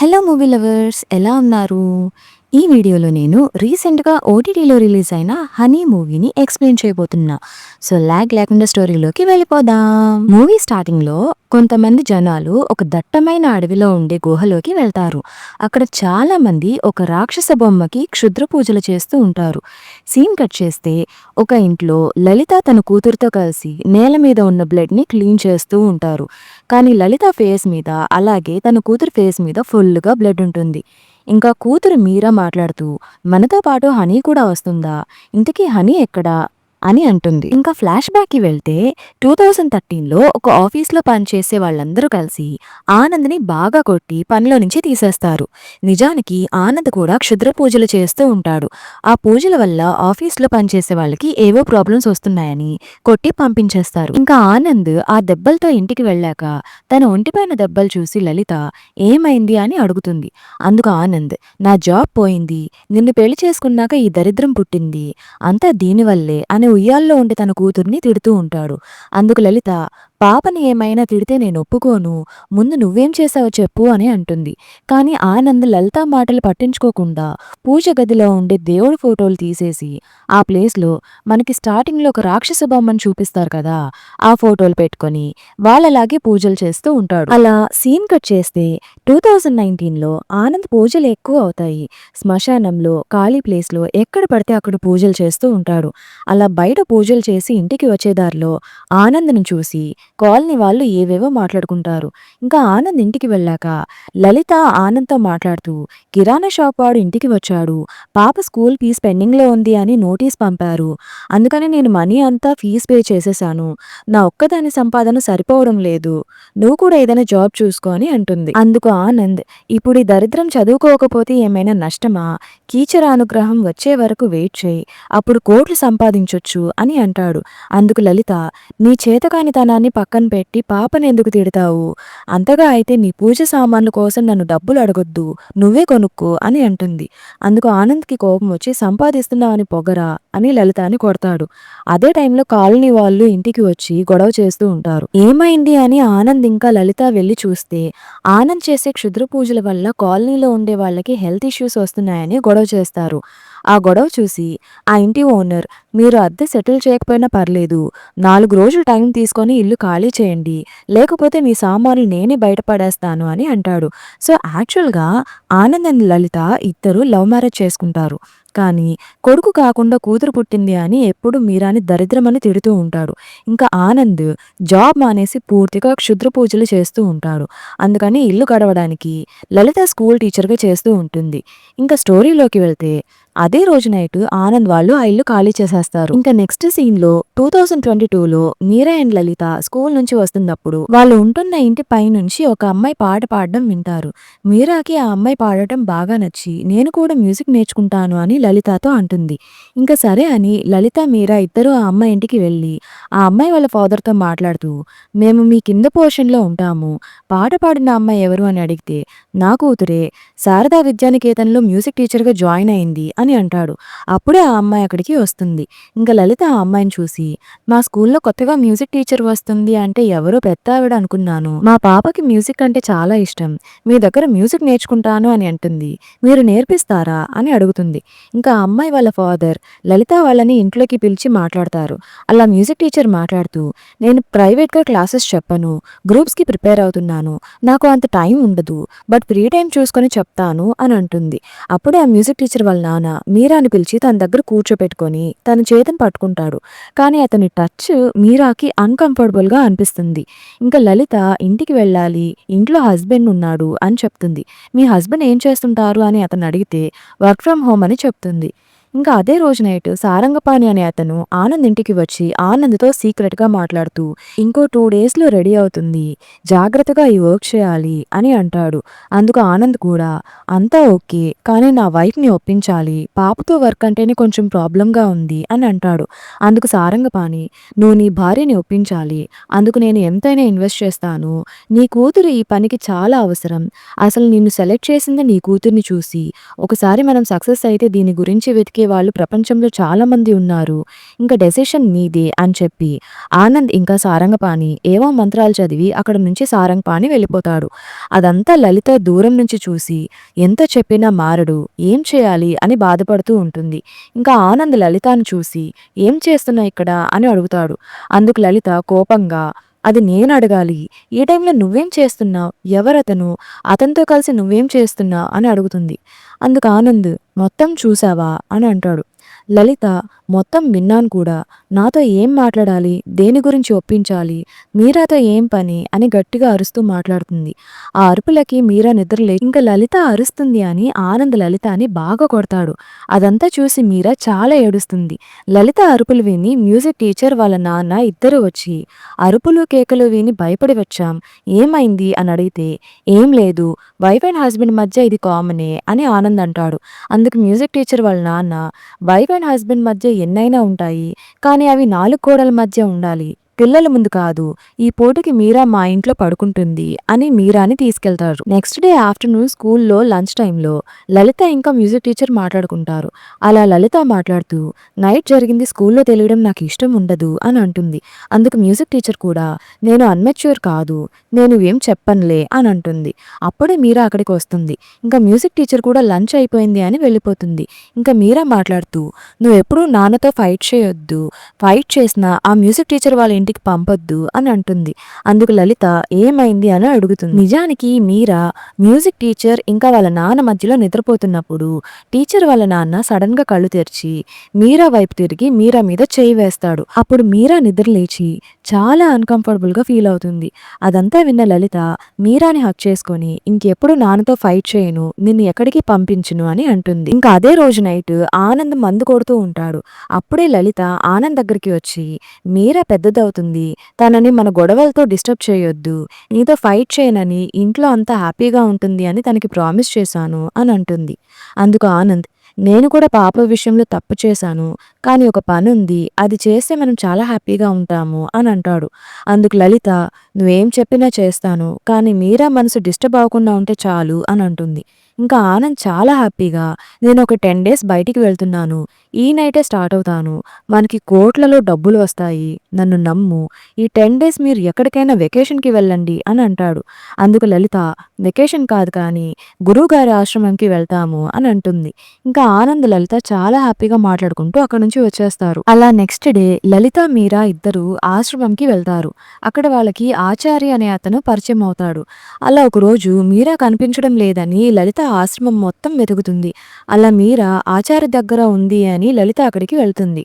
Hello movie lovers, ఎలా ఉన్నారు? ఈ వీడియోలో నేను రీసెంట్‌గా ఓటీటీలో రిలీజ్ అయిన 'హనీ' మూవీని ఎక్స్‌ప్లెయిన్ చేయబోతున్నా. సో లాగ్ లేకుండా స్టోరీలోకి వెళ్ళిపోదాం. మూవీ స్టార్టింగ్‌లో కొంతమంది జనాలు ఒక దట్టమైన అడవిలో ఉండే గుహలోకి వెళ్తారు. అక్కడ చాలామంది ఒక రాక్షస బొమ్మకి క్షుద్ర పూజలు చేస్తూ ఉంటారు. సీన్ కట్ చేస్తే ఒక ఇంట్లో లలిత తన కూతురుతో కలిసి నేల మీద ఉన్న బ్లడ్‌ని క్లీన్ చేస్తూ ఉంటారు. కానీ లలిత ఫేస్ మీద అలాగే తన కూతురు ఫేస్ మీద ఫుల్‌గా బ్లడ్ ఉంటుంది. ఇంకా కూతురు మీరా మాట్లాడుతూ, "మనతో పాటు హనీ కూడా వస్తుందా? ఇంతకీ హనీ ఎక్కడా?" అని అంటుంది. ఇంకా ఫ్లాష్ బ్యాక్‌కి వెళ్తే 2013లో ఒక ఆఫీస్‌లో పనిచేసే వాళ్ళందరూ కలిసి ఆనంద్‌ని బాగా కొట్టి పనిలో నుంచి తీసేస్తారు. నిజానికి ఆనంద్ కూడా క్షుద్ర పూజలు చేస్తూ ఉంటాడు. ఆ పూజల వల్ల ఆఫీస్‌లో పనిచేసే వాళ్ళకి ఏవో ప్రాబ్లమ్స్ వస్తున్నాయని కొట్టి పంపించేస్తారు. ఇంకా ఆనంద్ ఆ దెబ్బలతో ఇంటికి వెళ్ళాక తన ఒంటిపైన దెబ్బలు చూసి లలిత ఏమైంది అని అడుగుతుంది. అందుకు ఆనంద్, "నా జాబ్ పోయింది. నిన్ను పెళ్లి చేసుకున్నాక ఈ దరిద్రం పుట్టింది. అంతా దీనివల్లే" అని ఉయ్యాల్లో ఉండి తన కూతుర్ని తిడుతూ ఉంటాడు. అందుకు లలిత, "పాపని ఏమైనా తిడితే నేను ఒప్పుకోను. ముందు నువ్వేం చేశావో చెప్పు" అని అంటుంది. కానీ ఆనంద్ లలిత మాటలు పట్టించుకోకుండా పూజ గదిలో ఉండే దేవుడి ఫోటోలు తీసేసి ఆ ప్లేస్‌లో మనకి స్టార్టింగ్‌లో ఒక రాక్షస బొమ్మను చూపిస్తారు కదా! ఆ ఫోటోలు పెట్టుకొని వాళ్ళలాగే పూజలు చేస్తూ ఉంటాడు. అలా సీన్ కట్ చేస్తే 2019లో ఆనంద్ పూజలు ఎక్కువ అవుతాయి. శ్మశానంలో, ఖాళీ ప్లేస్‌లో ఎక్కడ పడితే అక్కడ పూజలు చేస్తూ ఉంటాడు. అలా బయట పూజలు చేసి ఇంటికి వచ్చే దారిలో ఆనంద్‌ని చూసి కాలనీ వాళ్ళు ఏవేవో మాట్లాడుకుంటారు. ఇంకా ఆనంద్ ఇంటికి వెళ్ళాక లలిత ఆనంద్‌తో మాట్లాడుతూ, "కిరాణా షాప్ వాడు ఇంటికి వచ్చాడు. పాప స్కూల్ ఫీజు పెండింగ్‌లో ఉంది అని నోటీస్ పంపారు. అందుకని నేను మనీ అంతా ఫీజు పే చేసేశాను. నా ఒక్కదాని సంపాదన సరిపోవడం లేదు. నువ్వు కూడా ఏదైనా జాబ్ చూసుకో" అని అంటుంది. అందుకు ఆనంద్, "ఇప్పుడు ఈ దరిద్రం చదువుకోకపోతే ఏమైనా నష్టమా? కీచర అనుగ్రహం వచ్చే వరకు వెయిట్ చేయి. అప్పుడు కోట్లు సంపాదించొచ్చు" అని అంటాడు. అందుకు లలిత, "నీ చేతకానితనాన్ని పక్కన పెట్టి పాపనెందుకు తిడతావు? అంతగా అయితే నీ పూజ సామాన్ల కోసం నన్ను డబ్బులు అడగొద్దు. నువ్వే కొనుక్కో" అని అంటుంది. అందుకు ఆనంద్‌కి కోపం వచ్చి, "సంపాదిస్తున్నావని పొగరా" అని లలితని కొడతాడు. అదే టైంలో కాలనీ వాళ్ళు ఇంటికి వచ్చి గొడవ చేస్తూ ఉంటారు. ఏమైంది అని ఆనంద్ ఇంకా లలిత వెళ్లి చూస్తే ఆనంద్ చేసే క్షుద్ర పూజల వల్ల కాలనీలో ఉండే వాళ్ళకి హెల్త్ ఇష్యూస్ వస్తున్నాయని గొడవ చేస్తారు. ఆ గొడవ చూసి ఆ ఇంటి ఓనర్, "మీరు అద్దె సెటిల్ చేయకపోయినా పర్లేదు. 4 రోజులు టైం తీసుకొని ఇల్లు ఖాళీ చేయండి. లేకపోతే మీ సామాన్లు నేనే బయట పడేస్తాను" అని అంటాడు. సో యాక్చువల్‌గా ఆనంద్ అండ్ లలిత ఇద్దరు లవ్ మ్యారేజ్ చేసుకుంటారు. కానీ కొడుకు కాకుండా కూతురు పుట్టింది అని ఎప్పుడు మీరాని దరిద్రమని తిడుతూ ఉంటాడు. ఇంకా ఆనంద్ జాబ్ మానేసి పూర్తిగా క్షుద్ర పూజలు చేస్తూ ఉంటాడు. అందుకని ఇల్లు గడవడానికి లలిత స్కూల్ టీచర్‌గా చేస్తూ ఉంటుంది. ఇంకా స్టోరీలోకి వెళ్తే అదే రోజు నైట్ ఆనంద్ వాళ్ళు ఆ ఇల్లు ఖాళీ చేసేస్తారు. ఇంకా నెక్స్ట్ సీన్‌లో 2022లో మీరా అండ్ లలిత స్కూల్ నుంచి వస్తున్నప్పుడు వాళ్ళు ఉంటున్న ఇంటి పైనుంచి ఒక అమ్మాయి పాట పాడడం వింటారు. మీరాకి ఆ అమ్మాయి పాడటం బాగా నచ్చి, "నేను కూడా మ్యూజిక్ నేర్చుకుంటాను" అని లలితతో అంటుంది. ఇంకా సరే అని లలిత, మీరా ఇద్దరూ ఆ అమ్మాయి ఇంటికి వెళ్ళి ఆ అమ్మాయి వాళ్ళ ఫాదర్‌తో మాట్లాడుతూ, "మేము మీ కింద పోర్షన్‌లో ఉంటాము. పాట పాడిన అమ్మాయి ఎవరు అని అడిగితే, నా కూతురే శారదా విద్యానికేతన్‌లో మ్యూజిక్ టీచర్‌గా జాయిన్ అయింది" అని అంటాడు. అప్పుడే ఆ అమ్మాయి అక్కడికి వస్తుంది. ఇంకా లలిత ఆ అమ్మాయిని చూసి, "మా స్కూల్‌లో కొత్తగా మ్యూజిక్ టీచర్ వస్తుంది అంటే ఎవరో పెద్దావిడ అనుకున్నాను. మా పాపకి మ్యూజిక్ అంటే చాలా ఇష్టం. మీ దగ్గర మ్యూజిక్ నేర్చుకుంటాను" అని అంటుంది. "మీరు నేర్పిస్తారా?" అని అడుగుతుంది. ఇంకా ఆ అమ్మాయి వాళ్ళ ఫాదర్ లలిత వాళ్ళని ఇంట్లోకి పిలిచి మాట్లాడతారు. అలా మ్యూజిక్ టీచర్ మాట్లాడుతూ, "నేను ప్రైవేట్‌గా క్లాసెస్ చెప్పను. గ్రూప్స్‌కి ప్రిపేర్ అవుతున్నాను. నాకు అంత టైం ఉండదు. బట్ ఫ్రీ టైం చూసుకొని చెప్తాను" అని అంటుంది. అప్పుడే ఆ మ్యూజిక్ టీచర్ వాళ్ళ నాన్న మీరాని పిలిచి తన దగ్గర కూర్చోపెట్టుకొని తన చేతిని పట్టుకుంటాడు. కానీ అతని టచ్ మీరాకి అన్‌కంఫర్టబుల్‌గా అనిపిస్తుంది. ఇంకా లలిత ఇంటికి వెళ్ళాలి, ఇంట్లో హస్బెండ్ ఉన్నాడు అని చెప్తుంది. "మీ హస్బెండ్ ఏం చేస్తుంటారు?" అని అతను అడిగితే వర్క్ ఫ్రమ్ హోమ్ అని చెప్తుంది. ఇంకా అదే రోజు నైట్ సారంగపాణి అనే అతను ఆనంద్ ఇంటికి వచ్చి ఆనంద్‌తో సీక్రెట్‌గా మాట్లాడుతూ, "ఇంకో 2 డేస్‌లో రెడీ అవుతుంది. జాగ్రత్తగా ఈ వర్క్ చేయాలి" అని అంటాడు. అందుకు ఆనంద్ కూడా, "అంతా ఓకే. కానీ నా వైఫ్‌ని ఒప్పించాలి. పాపతో వర్క్ అంటేనే కొంచెం ప్రాబ్లమ్‌గా ఉంది" అని అంటాడు. అందుకు సారంగపాణి, "నువ్వు నీ భార్యని ఒప్పించాలి. అందుకు నేను ఎంతైనా ఇన్వెస్ట్ చేస్తాను. నీ కూతురు ఈ పనికి చాలా అవసరం. అసలు నిన్ను సెలెక్ట్ చేసింది నీ కూతుర్ని చూసి. ఒకసారి మనం సక్సెస్ అయితే దీని గురించి వెతికే దొరికే వాళ్ళు ప్రపంచంలో చాలా మంది ఉన్నారు. ఇంకా డెసిషన్ మీదే అని చెప్పి ఆనంద్ ఇంకా సారంగపాణి ఏవో మంత్రాలు చదివి అక్కడ నుంచి సారంగపాణి వెళ్ళిపోతాడు. అదంతా లలిత దూరం నుంచి చూసి ఎంత చెప్పినా మారడు, ఏం చేయాలి అని బాధపడుతూ ఉంటుంది. ఇంకా ఆనంద్ లలితను చూసి ఏం చేస్తున్నావు ఇక్కడ అని అడుగుతాడు. అందుకు లలిత కోపంగా అది నేను అడగాలి, ఈ టైంలో నువ్వేం చేస్తున్నావు, ఎవరతను, అతనితో కలిసి నువ్వేం చేస్తున్నావు అని అడుగుతుంది. అందుకు ఆనంద్ మొత్తం చూసావా అని అంటాడు. లలిత మొత్తం విన్నాను కూడా, నాతో ఏం మాట్లాడాలి, దేని గురించి ఒప్పించాలి, మీరాతో ఏం పని అని గట్టిగా అరుస్తూ మాట్లాడుతుంది. ఆ అరుపులకి మీరా నిద్రలే. ఇంకా లలిత అరుస్తుంది అని ఆనంద్ లలిత అని బాగా కొడతాడు. అదంతా చూసి మీరా చాలా ఏడుస్తుంది. లలిత అరుపులు విని మ్యూజిక్ టీచర్ వాళ్ళ నాన్న ఇద్దరు వచ్చి అరుపులు కేకలు విని భయపడి వచ్చాం, ఏమైంది అని అడిగితే ఏం లేదు, వైఫ్ అండ్ హస్బెండ్ మధ్య ఇది కామనే అని ఆనంద్ అంటాడు. అందుకు మ్యూజిక్ టీచర్ వాళ్ళ నాన్న వైఫ్ అండ్ హస్బెండ్ మధ్య ఎన్నైనా ఉంటాయి, కానీ అవి 4 గోడల మధ్య ఉండాలి, పిల్లల ముందు కాదు. ఈ పూటకి మీరా మా ఇంట్లో పడుకుంటుంది అని మీరాని తీసుకెళ్తారు. నెక్స్ట్ డే ఆఫ్టర్నూన్ స్కూల్లో లంచ్ టైంలో లలిత ఇంకా మ్యూజిక్ టీచర్ మాట్లాడుకుంటారు. అలా లలిత మాట్లాడుతూ నైట్ జరిగింది స్కూల్లో తెలియడం నాకు ఇష్టం ఉండదు అని అంటుంది. అందుకు మ్యూజిక్ టీచర్ కూడా నేను అన్మెచ్యూర్ కాదు, నేను ఏం చెప్పనులే అని అంటుంది. అప్పుడే మీరా అక్కడికి వస్తుంది. ఇంకా మ్యూజిక్ టీచర్ కూడా లంచ్ అయిపోయింది అని వెళ్ళిపోతుంది. ఇంకా మీరా మాట్లాడుతూ నువ్వు ఎప్పుడూ నాన్నతో ఫైట్ చేయొద్దు, ఫైట్ చేసినా ఆ మ్యూజిక్ టీచర్ వాళ్ళ ఇంటికి పంపొద్దు అని అంటుంది. అందుకు లలిత ఏమైంది అని అడుగుతుంది. నిజానికి మీరా మ్యూజిక్ టీచర్ ఇంకా వాళ్ళ నాన్న మధ్యలో నిద్రపోతున్నప్పుడు టీచర్ వాళ్ళ నాన్న సడన్ గా కళ్ళు తెరిచి మీరా వైపు తిరిగి మీరా మీద చేయి వేస్తాడు. అప్పుడు మీరా నిద్ర లేచి చాలా అన్కంఫర్టబుల్ గా ఫీల్ అవుతుంది. అదంతా విన్న లలిత మీరాని హక్ చేసుకొని ఇంకెప్పుడు నాన్నతో ఫైట్ చేయను, నిన్ను ఎక్కడికి పంపించును అని అంటుంది. ఇంకా అదే రోజు నైట్ ఆనంద్ మందు కొడుతూ ఉంటాడు. అప్పుడే లలిత ఆనంద్ దగ్గరికి వచ్చి మీరా పెద్దదవుతుంది, తనని మన గొడవలతో డిస్టర్బ్ చేయొద్దు, నీతో ఫైట్ చేయనని, ఇంట్లో అంతా హ్యాపీగా ఉంటుంది అని తనకి ప్రామిస్ చేశాను అని అంటుంది. అందుకు ఆనంద్ నేను కూడా పాప విషయంలో తప్పు చేశాను, కానీ ఒక పని ఉంది, అది చేస్తే మనం చాలా హ్యాపీగా ఉంటాము అని అంటాడు. అందుకు లలిత నువ్వేం చెప్పినా చేస్తాను, కానీ మీరా మనసు డిస్టర్బ్ అవ్వకుండా ఉంటే చాలు అని అంటుంది. ఇంకా ఆనంద్ చాలా హ్యాపీగా నేను ఒక 10 డేస్ బయటికి వెళ్తున్నాను, ఈ నైటే స్టార్ట్ అవుతాను, మనకి కోట్లలో డబ్బులు వస్తాయి, నన్ను నమ్ము, ఈ 10 డేస్ మీరు ఎక్కడికైనా వెకేషన్కి వెళ్ళండి అని అంటాడు. అందుకు లలిత వెకేషన్ కాదు కానీ గురువుగారి ఆశ్రమంకి వెళ్తాము అని అంటుంది. ఇంకా ఆనంద్ లలిత చాలా హ్యాపీగా మాట్లాడుకుంటూ అక్కడ నుంచి వచ్చేస్తారు. అలా నెక్స్ట్ డే లలిత మీరా ఇద్దరు ఆశ్రమంకి వెళ్తారు. అక్కడ వాళ్ళకి ఆచార్య అనే అతను పరిచయం అవుతాడు. అలా ఒకరోజు మీరా కనిపించడం లేదని లలిత ఆశ్రమం మొత్తం వెతుకుతుంది. అలా మీరా ఆచార్య దగ్గర ఉంది అని లలిత అక్కడికి వెళ్తుంది.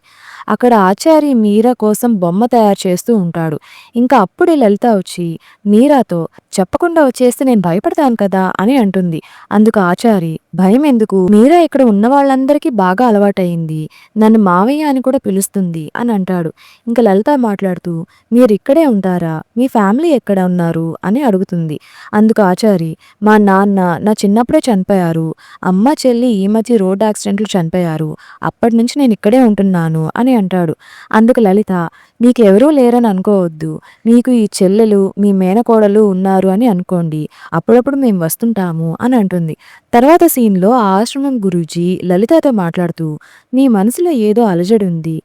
అక్కడ ఆచార్య మీరా కోసం బొమ్మ తయారు చేస్తూ ఉంటాడు. ఇంకా అప్పుడే లలిత వచ్చి మీరాతో చెప్పకుండా వచ్చేస్తే నేను భయపడతాను కదా అని అంటుంది. అందుకు ఆచారి భయం ఎందుకు, మీరా ఇక్కడ ఉన్న వాళ్ళందరికీ బాగా అలవాటైంది, నన్ను మావయ్య అని కూడా పిలుస్తుంది అని అంటాడు. ఇంకా లలిత మాట్లాడుతూ మీరు ఇక్కడే ఉంటారా, మీ ఫ్యామిలీ ఎక్కడ ఉన్నారు అని అడుగుతుంది. అందుకు ఆచారి మా నాన్న నా చిన్నప్పుడే చనిపోయారు, అమ్మ చెల్లి ఈ మధ్య రోడ్ యాక్సిడెంట్లు చనిపోయారు, అప్పటి నుంచి నేను ఇక్కడే ఉంటున్నాను అని అంటాడు. అందుకు లలిత మీకెవరూ లేరని అనుకోవద్దు, మీకు ఈ చెల్లెలు మీ మేనకోడలు ఉన్నారు అని అనుకోండి, అప్పుడప్పుడు మేము వస్తుంటాము అని అంటుంది. తర్వాత సీన్లో ఆ ఆశ్రమం గురూజీ లలితతో మాట్లాడుతూ నీ మనసులో ఏదో అలజడి ఉంది,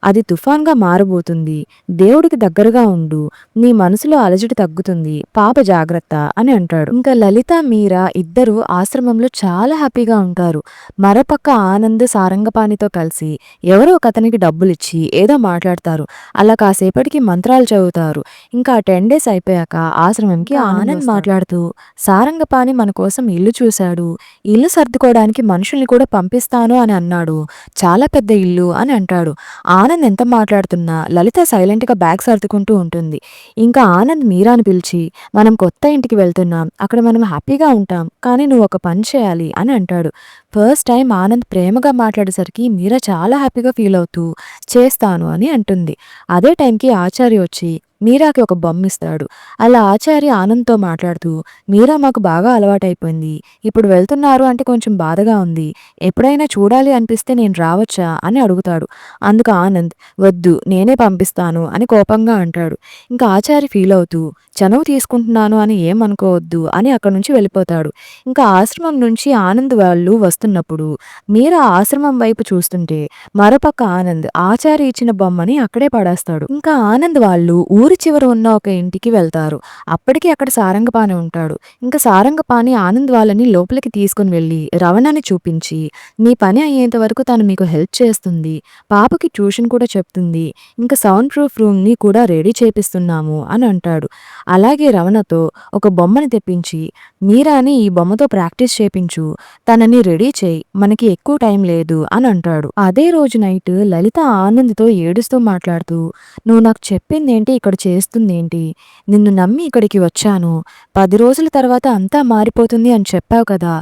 అది తుఫాన్గా మారబోతుంది, దేవుడికి దగ్గరగా ఉండు, నీ మనసులో అలజడి తగ్గుతుంది, పాప జాగ్రత్త అని అంటాడు. ఇంకా లలిత మీరా ఇద్దరు ఆశ్రమంలో చాలా హ్యాపీగా ఉంటారు. మరోపక్క ఆనంద్ సారంగపాణితో కలిసి ఎవరో ఒక అతనికి డబ్బులిచ్చి ఏదో మాట్లాడతారు. అలా కాసేపటికి మంత్రాలు చదువుతారు. ఇంకా 10 డేస్ అయిపోయాక ఆశ్రమంకి ఆనంద్ మాట్లాడుతూ సారంగపాణి మన కోసం ఇల్లు చూశాడు, ఇల్లు సర్దుకోవడానికి మనుషుల్ని కూడా పంపిస్తాను అని అన్నాడు, చాలా పెద్ద ఇల్లు అని అంటాడు. ఆనంద్ ఎంత మాట్లాడుతున్నా లలిత సైలెంట్ గా బ్యాగ్ సర్దుకుంటూ ఉంటుంది. ఇంకా ఆనంద్ మీరాని పిలిచి మనం కొత్త ఇంటికి వెళ్తున్నాం, అక్కడ మనం హ్యాపీగా ఉంటాం, కానీ నువ్వు ఒక పని చేయాలి అని అంటాడు. ఫస్ట్ టైం ఆనంద్ ప్రేమగా మాట్లాడేసరికి మీరా చాలా హ్యాపీగా ఫీల్ అవుతూ చేస్తాను అని అంటుంది. అదే టైంకి ఆచార్య వచ్చి మీరాకి ఒక బొమ్మ ఇస్తాడు. అలా ఆచారి ఆనంద్తో మాట్లాడుతూ, మీరా మాకు బాగా అలవాటైపోయింది, ఇప్పుడు వెళ్తున్నారు అంటే కొంచెం బాధగా ఉంది, ఎప్పుడైనా చూడాలి అనిపిస్తే నేను రావచ్చా అని అడుగుతాడు. అందుకు ఆనంద్, వద్దు నేనే పంపిస్తాను అని కోపంగా అంటాడు. ఇంకా ఆచారి ఫీల్ అవుతూ, చనువు తీసుకుంటున్నాను అని ఏమనుకోవద్దు అని అక్కడి నుంచి వెళ్ళిపోతాడు. ఇంకా ఆశ్రమం నుంచి ఆనంద్ వాళ్ళు వస్తున్నప్పుడు మీరా ఆశ్రమం వైపు చూస్తుంటే మరోపక్క ఆనంద్ ఆచారి ఇచ్చిన బొమ్మని అక్కడే పడేస్తాడు. ఇంకా ఆనంద్ వాళ్ళు ఊరి చివర ఉన్న ఒక ఇంటికి వెళ్తారు. అప్పటికి అక్కడ సారంగపాణి ఉంటాడు. ఇంకా సారంగపాణి ఆనంద్ వాళ్ళని లోపలికి తీసుకుని వెళ్ళి రవణని చూపించి, మీ పని అయ్యేంత వరకు తను మీకు హెల్ప్ చేస్తుంది, పాపకి ట్యూషన్ కూడా చెప్తుంది, ఇంకా సౌండ్ ప్రూఫ్ రూమ్ ని కూడా రెడీ చేపిస్తున్నాము అని అంటాడు. అలాగే రవణతో ఒక బొమ్మని తెప్పించి, మీరాని ఈ బొమ్మతో ప్రాక్టీస్ చేపించు, తనని రెడీ చేయి, మనకి ఎక్కువ టైం లేదు అని అంటాడు. అదే రోజు నైట్ లలిత ఆనంద్తో ఏడుస్తూ మాట్లాడుతూ, నువ్వు నాకు చెప్పిందేంటి, ఇక్కడ చేస్తుందేంటి, నిన్ను నమ్మి ఇక్కడికి వచ్చాను, 10 రోజుల తర్వాత అంతా మారిపోతుంది అని చెప్పావు కదా,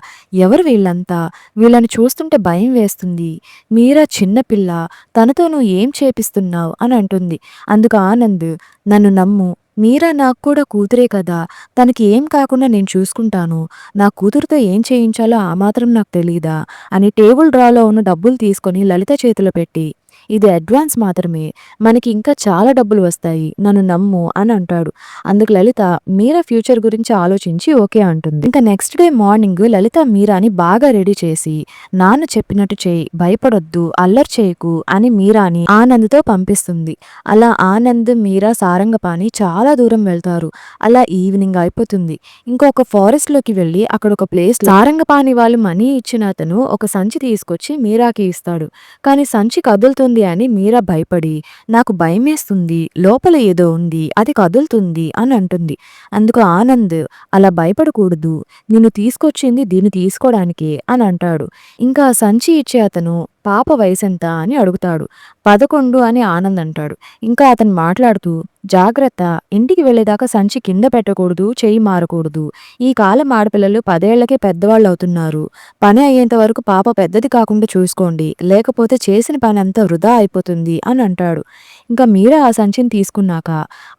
ఎవరు వీళ్ళంతా, వీళ్ళని చూస్తుంటే భయం వేస్తుంది, మీరా చిన్నపిల్ల, తనతో నువ్వు ఏం చేపిస్తున్నావు అని అంటుంది. అందుకు ఆనంద్, నన్ను నమ్ము, మీరా నాకు కూడా కూతురే కదా, తనకి ఏం కాకుండా నేను చూసుకుంటాను, నా కూతురుతో ఏం చేయించాలో ఆ మాత్రం నాకు తెలీదా అని టేబుల్ డ్రాలో ఉన్న డబ్బులు తీసుకొని లలిత చేతిలో పెట్టి, ఇది అడ్వాన్స్ మాత్రమే, మనకి ఇంకా చాలా డబ్బులు వస్తాయి, నన్ను నమ్ము అని అంటాడు. అందుకు లలిత మీరా ఫ్యూచర్ గురించి ఆలోచించి ఓకే అంటుంది. ఇంకా నెక్స్ట్ డే మార్నింగ్ లలిత మీరాని బాగా రెడీ చేసి, నాన్న చెప్పినట్టు చేయి, భయపడొద్దు, అల్లరి చేయకు అని మీరాని ఆనంద్తో పంపిస్తుంది. అలా ఆనంద్ మీరా సారంగపాణి చాలా దూరం వెళ్తారు. అలా ఈవినింగ్ అయిపోతుంది. ఇంకొక ఫారెస్ట్ లోకి వెళ్ళి అక్కడ ఒక ప్లేస్ సారంగపాణి వాళ్ళు మనీ ఇచ్చిన అతను ఒక సంచి తీసుకొచ్చి మీరాకి ఇస్తాడు. కానీ సంచి కదులుతుంది అని మీరా భయపడి, నాకు భయమేస్తుంది, లోపల ఏదో ఉంది, అది కదులుతుంది అని అంటుంది. అందుకు ఆనంద్, అలా భయపడకూడదు, నిన్ను తీసుకొచ్చింది దీన్ని తీసుకోవడానికే అని అంటాడు. ఇంకా సంచి ఇచ్చే అతను పాప వయసెంత అని అడుగుతాడు. 11 అని ఆనంద్ అంటాడు. ఇంకా అతను మాట్లాడుతూ, జాగ్రత్త, ఇంటికి వెళ్ళేదాకా సంచి కింద పెట్టకూడదు, చెయ్యి మారకూడదు, ఈ కాలం ఆడపిల్లలు 10 ఏళ్లకే పెద్దవాళ్ళు అవుతున్నారు, పని అయ్యేంత వరకు పాప పెద్దది కాకుండా చూసుకోండి, లేకపోతే చేసిన పని అంతా వృధా అయిపోతుంది అని అంటాడు. ఇంకా మీరా ఆ సంచిని తీసుకున్నాక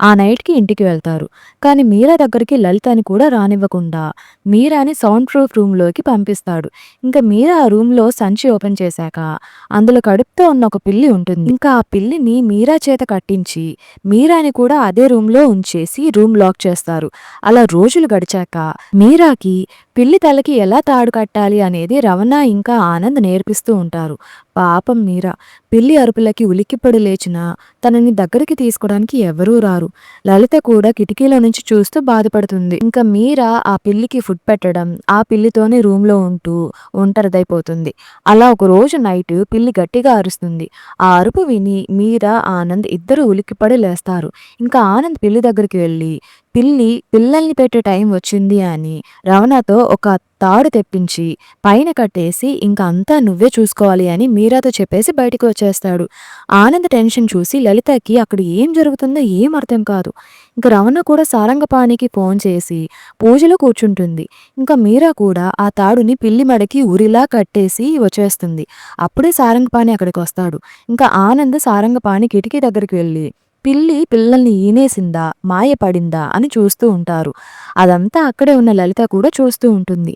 ఆ నైట్కి ఇంటికి వెళ్తారు. కానీ మీరా దగ్గరికి లలితని కూడా రానివ్వకుండా మీరాని సౌండ్ ప్రూఫ్ రూమ్లోకి పంపిస్తాడు. ఇంకా మీరా ఆ రూమ్లో సంచి ఓపెన్ చేశాక అందులో కడుపుతో ఉన్న ఒక పిల్లి ఉంటుంది. ఇంకా ఆ పిల్లిని మీరా చేత కట్టించి మీరాని కూడా అదే రూమ్లో ఉంచేసి రూమ్ లాక్ చేస్తారు. అలా రోజులు గడిచాక మీరాకి పిల్లి తలకి ఎలా తాడు కట్టాలి అనేది రవణ ఇంకా ఆనంద్ నేర్పిస్తూ ఉంటారు. పాపం మీరా పిల్లి అరుపులకి ఉలిక్కిపడి లేచినా తనని దగ్గరికి తీసుకోవడానికి ఎవరూ రారు. లలిత కూడా కిటికీలో నుంచి చూస్తూ బాధపడుతుంది. ఇంకా మీరా ఆ పిల్లికి ఫుడ్ పెట్టడం, ఆ పిల్లితోనే రూమ్లో ఉంటూ ఒంటరిదైపోతుంది. అలా ఒక రోజు నైట్ పిల్లి గట్టిగా అరుస్తుంది. ఆ అరుపు విని మీరా ఆనంద్ ఇద్దరు ఉలిక్కిపడి లేస్తారు. ఇంకా ఆనంద్ పిల్లి దగ్గరికి వెళ్ళి, పిల్లల్ని పెట్టే టైం వచ్చింది అని రవణతో ఒక తాడు తెప్పించి పైన కట్టేసి ఇంకా అంతా నువ్వే చూసుకోవాలి అని మీరాతో చెప్పేసి బయటకు వచ్చేస్తాడు. ఆనంద్ టెన్షన్ చూసి లలితకి అక్కడ ఏం జరుగుతుందో ఏం అర్థం కాదు. ఇంకా రవణ కూడా సారంగపాణికి ఫోన్ చేసి పూజలో కూర్చుంటుంది. ఇంకా మీరా కూడా ఆ తాడుని పిల్లి మడకి ఉరిలా కట్టేసి వచ్చేస్తుంది. అప్పుడే సారంగపాణి అక్కడికి వస్తాడు. ఇంకా ఆనంద్ సారంగపాణి కిటికీ దగ్గరికి వెళ్ళి పిల్లల్ని ఈనేసిందా, మాయపడిందా అని చూస్తూ ఉంటారు. అదంతా అక్కడే ఉన్న లలిత కూడా చూస్తూ ఉంటుంది.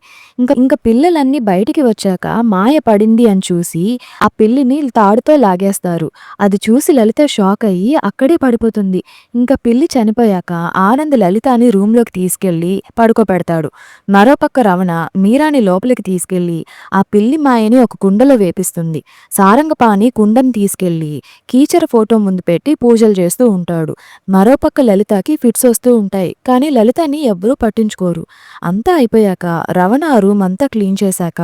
ఇంకా పిల్లలన్నీ బయటికి వచ్చాక మాయ పడింది అని చూసి ఆ పిల్లిని తాడుతో లాగేస్తారు. అది చూసి లలిత షాక్ అయ్యి అక్కడే పడిపోతుంది. ఇంకా పిల్లి చనిపోయాక ఆనంద్ లలితని రూమ్లోకి తీసుకెళ్లి పడుకోబెడతాడు. మరోపక్క రవణ మీరాని లోపలికి తీసుకెళ్లి ఆ పిల్లి మాయని ఒక కుండలో వేపిస్తుంది. సారంగపాణి కుండని తీసుకెళ్లి కీచర ఫోటో ముందు పెట్టి పూజలు చేస్తూ ఉంటాడు. మరోపక్క లలితకి ఫిట్స్ వస్తూ ఉంటాయి. కానీ లలితని ఎవ్వరూ పట్టించుకోరు. అంతా అయిపోయాక రవణ ఆ రూమ్ అంతా క్లీన్ చేశాక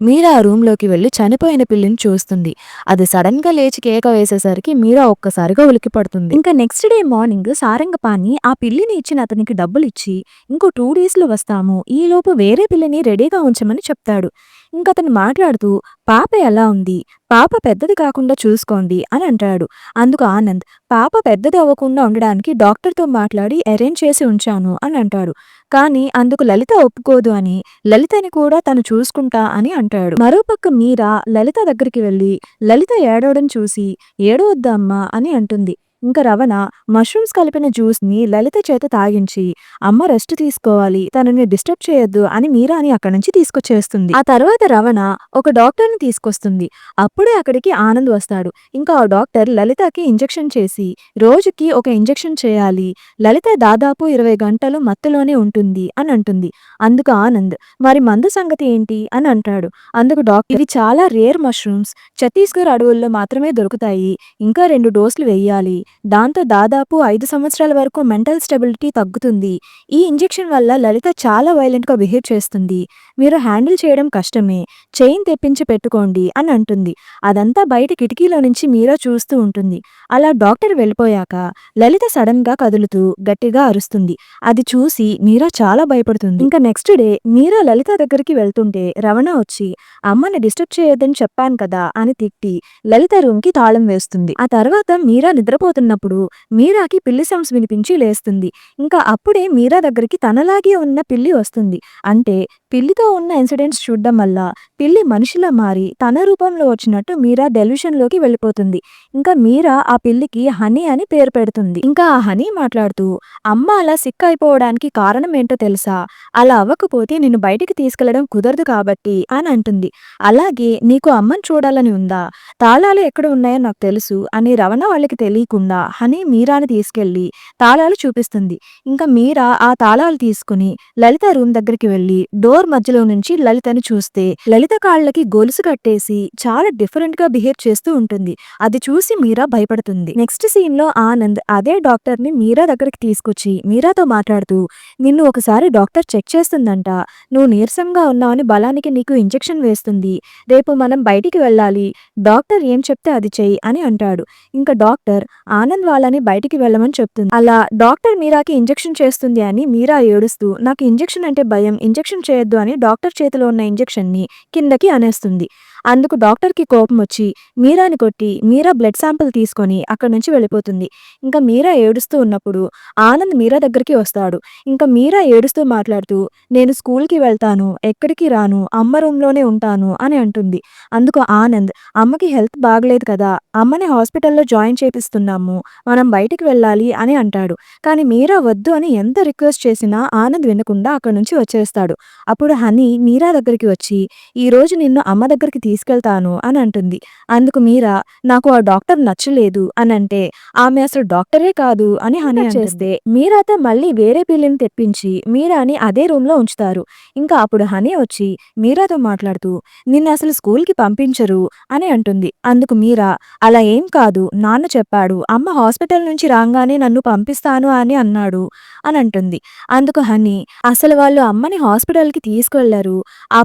మీరా ఆ రూమ్లోకి వెళ్ళి చనిపోయిన పిల్లిని చూస్తుంది. అది సడన్ గా లేచి కేక వేసేసరికి మీరా ఒక్కసారిగా ఉలిక్కి పడుతుంది. ఇంకా నెక్స్ట్ డే మార్నింగ్ సారంగపాణి ఆ పిల్లిని ఇచ్చిన అతనికి డబ్బులు ఇచ్చి ఇంకో 2 days లో వస్తాము, ఈలోపు వేరే పిల్లిని రెడీగా ఉంచమని చెప్తాడు. ఇంకతను మాట్లాడుతూ, పాప ఎలా ఉంది, పాప పెద్దది కాకుండా చూసుకోండి అని అంటాడు. అందుకు ఆనంద్, పాప పెద్దది అవ్వకుండా ఉండడానికి డాక్టర్తో మాట్లాడి అరేంజ్ చేసి ఉంచాను అని అంటాడు. కానీ అందుకు లలిత ఒప్పుకోదు అని, లలితని కూడా తను చూసుకుంటా అని అంటాడు. మరోపక్క మీరా లలిత దగ్గరికి వెళ్ళి లలిత ఏడవడం చూసి, ఏడవద్దమ్మా అని అంటుంది. ఇంకా రవణ మష్రూమ్స్ కలిపిన జ్యూస్ని లలిత చేత తాగించి అమ్మ రెస్ట్ తీసుకోవాలి, తనని డిస్టర్బ్ చేయొద్దు అని మీరాని అక్కడి నుంచి తీసుకొచ్చేస్తుంది. ఆ తర్వాత రవణ ఒక డాక్టర్ని తీసుకొస్తుంది. అప్పుడే అక్కడికి ఆనంద్ వస్తాడు. ఇంకా ఆ డాక్టర్ లలితకి ఇంజెక్షన్ చేసి రోజుకి ఒక ఇంజెక్షన్ చేయాలి, లలిత దాదాపు 20 గంటలు మత్తులోనే ఉంటుంది అని అంటుంది. అందుకు ఆనంద్ మరి మందు సంగతి ఏంటి అని అంటాడు. అందుకు డాక్టర్ ఇవి చాలా రేర్ మష్రూమ్స్, ఛత్తీస్గఢ్ అడవుల్లో మాత్రమే దొరుకుతాయి, ఇంకా 2 డోసులు వెయ్యాలి, దాంతో దాదాపు 5 సంవత్సరాల వరకు మెంటల్ స్టెబిలిటీ తగ్గుతుంది, ఈ ఇంజెక్షన్ వల్ల లలిత చాలా వైలెంట్గా బిహేవ్ చేస్తుంది, మీరు హ్యాండిల్ చేయడం కష్టమే, చైన్ తెప్పించి పెట్టుకోండి అని అంటుంది. అదంతా బయట కిటికీలో నుంచి మీరా చూస్తూ ఉంటుంది. అలా డాక్టర్ వెళ్ళిపోయాక లలిత సడన్ గా కదులుతూ గట్టిగా అరుస్తుంది. అది చూసి మీరా చాలా భయపడుతుంది. ఇంకా నెక్స్ట్ డే మీరా లలిత దగ్గరికి వెళ్తుంటే రవణ వచ్చి అమ్మని డిస్టర్బ్ చేయొద్దని చెప్పాను కదా అని తిట్టి లలిత రూమ్ కి తాళం వేస్తుంది. ఆ తర్వాత మీరా నిద్రపోతున్నప్పుడు మీరాకి పిల్లి సౌండ్స్ వినిపించి లేస్తుంది. ఇంకా అప్పుడే మీరా దగ్గరికి తనలాగే ఉన్న పిల్లి వస్తుంది. అంటే పిల్లితో ఉన్న ఇన్సిడెంట్స్ చూడడం వల్ల పిల్లి మనిషిలా మారి తన రూపంలో వచ్చినట్టు మీరా డెల్యూషన్ లోకి వెళ్ళిపోతుంది. ఇంకా మీరా ఆ పిల్లికి హనీ అని పేరు పెడుతుంది. ఇంకా ఆ హనీ మాట్లాడుతూ అమ్మ అలా సిక్ అయిపోవడానికి కారణం ఏంటో తెలుసా, అలా అవ్వకపోతే నిన్ను బయటికి తీసుకెళ్లడం కుదరదు కాబట్టి అని అంటుంది. అలాగే నీకు అమ్మని చూడాలని ఉందా, తాళాలు ఎక్కడ ఉన్నాయో నాకు తెలుసు అని రవణ వాళ్ళకి తెలియకుండా హనీ మీరాని తీసుకెళ్లి తాళాలు చూపిస్తుంది. ఇంకా మీరా ఆ తాళాలు తీసుకుని లలిత రూమ్ దగ్గరికి వెళ్లి డోర్ మధ్యలో నుంచి లలితని చూస్తే లలిత కాళ్ళకి గొలుసు కట్టేసి చాలా డిఫరెంట్ గా బిహేవ్ చేస్తూ ఉంటుంది. అది చూసి మీరా భయపడుతుంది. నెక్స్ట్ సీన్ లో ఆనంద్ అదే డాక్టర్ ని మీరా దగ్గరికి తీసుకొచ్చి మీరాతో మాట్లాడుతూ నిన్ను ఒకసారి డాక్టర్ చెక్ చేస్తుందంట, నువ్వు నీరసంగా ఉన్నావని బలానికి నీకు ఇంజెక్షన్ వేస్తుంది, రేపు మనం బయటికి వెళ్ళాలి, డాక్టర్ ఏం చెప్తే అది చెయ్యి అని అంటాడు. ఇంకా డాక్టర్ ఆనంద్ వాళ్ళని బయటికి వెళ్ళమని చెప్తుంది. అలా డాక్టర్ మీరాకి ఇంజెక్షన్ చేస్తుంది అని మీరా ఏడుస్తూ నాకు ఇంజెక్షన్ అంటే భయం, ఇంజెక్షన్ చేయొద్దు అని డాక్టర్ చేతిలో ఉన్న ఇంజెక్షన్ ని కిందకి అనేస్తుంది. అందుకు డాక్టర్కి కోపం వచ్చి మీరాని కొట్టి మీరా బ్లడ్ శాంపిల్ తీసుకొని అక్కడి నుంచి వెళ్ళిపోతుంది. ఇంకా మీరా ఏడుస్తూ ఉన్నప్పుడు ఆనంద్ మీరా దగ్గరికి వస్తాడు. ఇంకా మీరా ఏడుస్తూ మాట్లాడుతూ నేను స్కూల్కి వెళ్తాను, ఎక్కడికి రాను, అమ్మ రూమ్లోనే ఉంటాను అని అంటుంది. అందుకు ఆనంద్ అమ్మకి హెల్త్ బాగలేదు కదా, అమ్మని హాస్పిటల్లో జాయిన్ చేపిస్తున్నాము, మనం బయటికి వెళ్ళాలి అని అంటాడు. కానీ మీరా వద్దు అని ఎంత రిక్వెస్ట్ చేసినా ఆనంద్ వినకుండా అక్కడి నుంచి వచ్చేస్తాడు. అప్పుడు హనీ మీరా దగ్గరికి వచ్చి ఈ రోజు నిన్ను అమ్మ దగ్గరికి తీసుకెళ్తాను అని అంటుంది. అందుకు మీరా నాకు ఆ డాక్టర్ నచ్చలేదు అని అంటే ఆమె అసలు డాక్టరే కాదు అని హనీ చేస్తే మీరాతో మళ్ళీ వేరే పిల్లిని తెప్పించి మీరాని అదే రూమ్ లో ఉంచుతారు. ఇంకా అప్పుడు హనీ వచ్చి మీరాతో మాట్లాడుతూ నిన్ను అసలు స్కూల్కి పంపించరు అని అంటుంది. అందుకు మీరా అలా ఏం కాదు, నాన్న చెప్పాడు, అమ్మ హాస్పిటల్ నుంచి రాగానే నన్ను పంపిస్తాను అని అన్నాడు అని అంటుంది. అందుకు హనీ అసలు వాళ్ళు అమ్మని హాస్పిటల్కి తీసుకెళ్లరు, ఆ